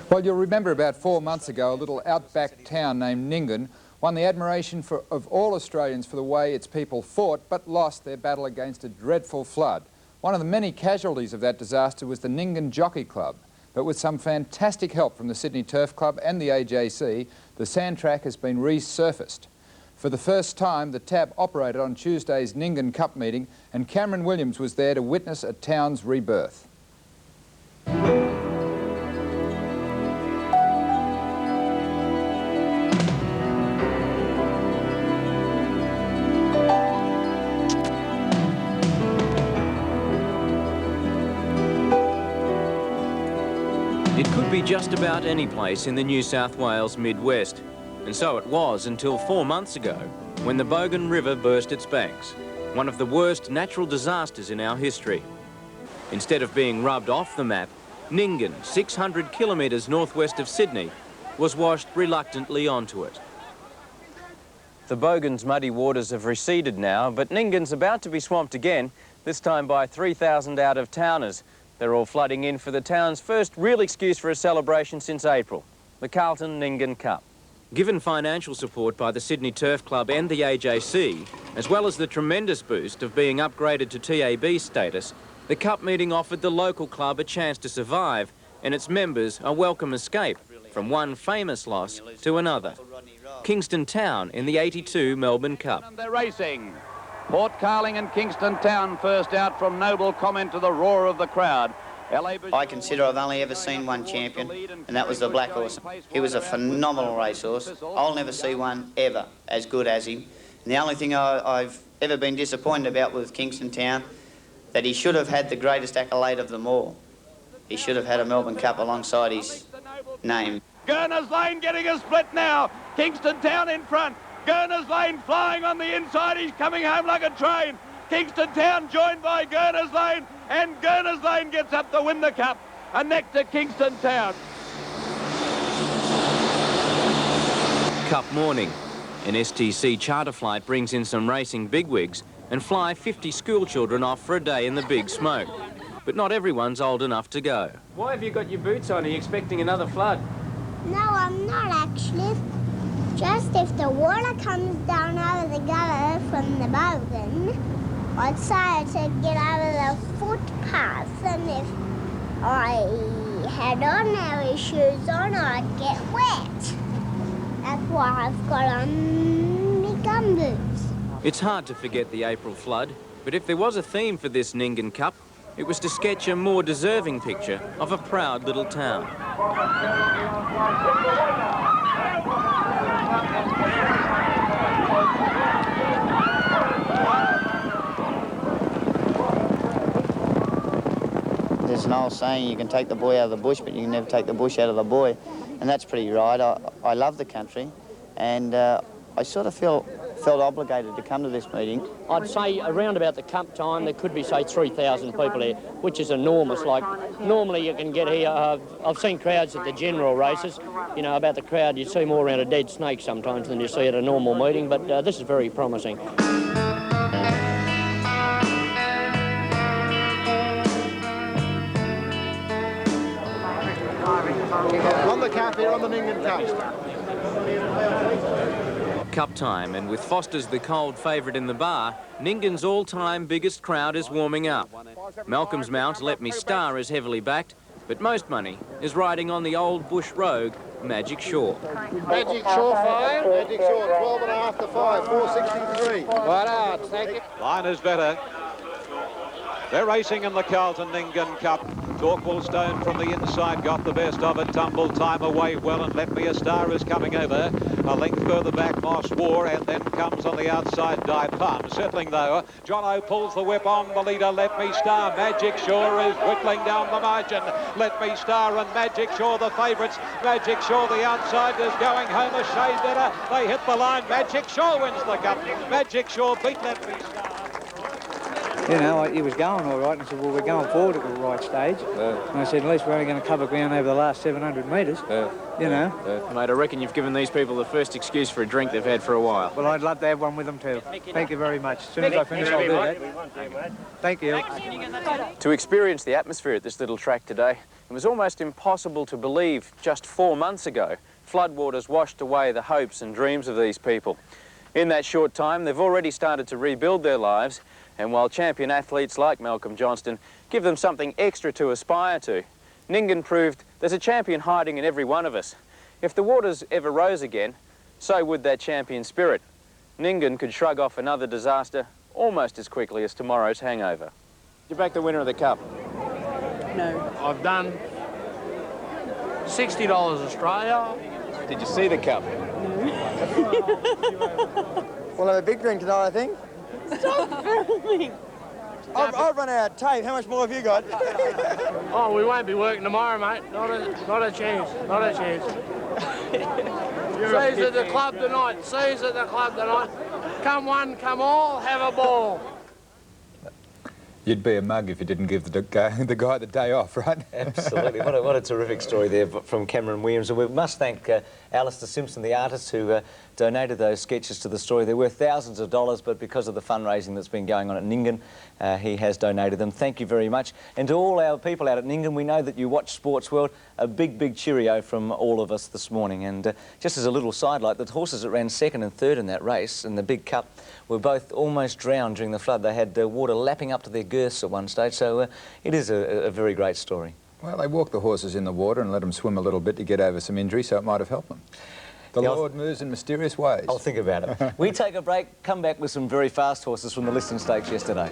Well, you'll remember about 4 months ago, a little outback town named Nyngan won the admiration of all Australians for the way its people fought but lost their battle against a dreadful flood. One of the many casualties of that disaster was the Nyngan Jockey Club. But with some fantastic help from the Sydney Turf Club and the AJC, the sand track has been resurfaced. For the first time, the tap operated on Tuesday's Nyngan Cup meeting, and Cameron Williams was there to witness a town's rebirth. It could be just about any place in the New South Wales Midwest. And so it was until 4 months ago, when the Bogan River burst its banks, one of the worst natural disasters in our history. Instead of being rubbed off the map, Nyngan, 600 kilometres northwest of Sydney, was washed reluctantly onto it. The Bogan's muddy waters have receded now, but Nyngan's about to be swamped again, this time by 3,000 out-of-towners. They're all flooding in for the town's first real excuse for a celebration since April, the Carlton Nyngan Cup. Given financial support by the Sydney Turf Club and the AJC, as well as the tremendous boost of being upgraded to TAB status, the Cup meeting offered the local club a chance to survive and its members a welcome escape from one famous loss to another. Kingston Town in the '82 Melbourne Cup. They're racing. Port Carling and Kingston Town first out from Noble comment to the roar of the crowd. I consider I've only ever seen one champion, and that was the Black Horse. He was a phenomenal racehorse. I'll never see one ever as good as him. And the only thing I've ever been disappointed about with Kingston Town, that he should have had the greatest accolade of them all. He should have had a Melbourne Cup alongside his name. Gurner's Lane getting a split now. Kingston Town in front. Gurner's Lane flying on the inside. He's coming home like a train. Kingston Town joined by Gurner's Lane, and Gurner's Lane gets up to win the Cup. And next to Kingston Town. Cup morning. An STC charter flight brings in some racing bigwigs and fly 50 school children off for a day in the big smoke. But not everyone's old enough to go. Why have you got your boots on? Are you expecting another flood? No, I'm not actually. Just if the water comes down over the gutter from the Bogan, I'd say to get over the footpath, and if I had ordinary shoes on, I'd get wet. That's why I've got on my gumboots. It's hard to forget the April flood, but if there was a theme for this Nyngan Cup, it was to sketch a more deserving picture of a proud little town. There's an old saying, you can take the boy out of the bush, but you can never take the bush out of the boy. And that's pretty right. I love the country, and I sort of felt obligated to come to this meeting. I'd say around about the Cup time, there could be, say, 3,000 people here, which is enormous. Like, normally you can get here, I've seen crowds at the general races. You know, about the crowd, you see more around a dead snake sometimes than you see at a normal meeting, but this is very promising. On the Cup here, on the Nyngan Cup. Cup time, and with Foster's the cold favourite in the bar, Nyngan's all-time biggest crowd is warming up. Malcolm's mount, Let Me Star, is heavily backed, but most money is riding on the old bush rogue, Magic Shore. Magic Shore 5, Magic Shore 12 and a half to 5, 463. Right out, thank you. Line is better. They're racing in the Carlton Nyngan Cup. Torquil Stone from the inside got the best of it. Tumble time away well, and Let Me A Star is coming over. A length further back, Moss War, and then comes on the outside Die Palm. Settling though, Jono pulls the whip on the leader, Let Me Star. Magic Shore is whittling down the margin. Let Me Star and Magic Shore the favourites. Magic Shore the outsiders going home a shade better. They hit the line. Magic Shore wins the Cup. Magic Shore beat Let Me Star. You know, he was going all right, and I said, well, we're going forward at the right stage. And I said, at least we're only going to cover ground over the last 700 metres, you know. Mate, I reckon you've given these people the first excuse for a drink they've had for a while. Well, I'd love to have one with them too. Thank you very much. As soon as I finish, I'll do that. Thank you. To experience the atmosphere at this little track today, It was almost impossible to believe just 4 months ago floodwaters washed away the hopes and dreams of these people. In that short time, they've already started to rebuild their lives, and while champion athletes like Malcolm Johnston give them something extra to aspire to, Nyngan proved there's a champion hiding in every one of us. If the waters ever rose again, so would that champion spirit. Nyngan could shrug off another disaster almost as quickly as tomorrow's hangover. You back the winner of the Cup? No. I've done $60 Australia. Did you see the Cup? We'll have a big drink tonight, I think. Stop filming. I've run out of tape. How much more have you got? Oh, we won't be working tomorrow, mate. Not a chance. Not a chance. Sees at the club tonight. Sees at the club tonight. Come one, come all, have a ball. You'd be a mug if you didn't give the guy the day off, right? Absolutely. What a terrific story there from Cameron Williams. And we must thank Alistair Simpson, the artist, who donated those sketches to the story. They're worth thousands of dollars, but because of the fundraising that's been going on at Nyngan, he has donated them. Thank you very much. And to all our people out at Nyngan, we know that you watch Sports World. A big, big cheerio from all of us this morning. And just as a little sidelight, the horses that ran second and third in that race, in the big cup, were both almost drowned during the flood. They had water lapping up to their girths at one stage, so it is a very great story. Well, they walked the horses in the water and let them swim a little bit to get over some injury, so it might have helped them. The Lord moves in mysterious ways. I'll think about it. We take a break, come back with some very fast horses from the Liston Stakes yesterday.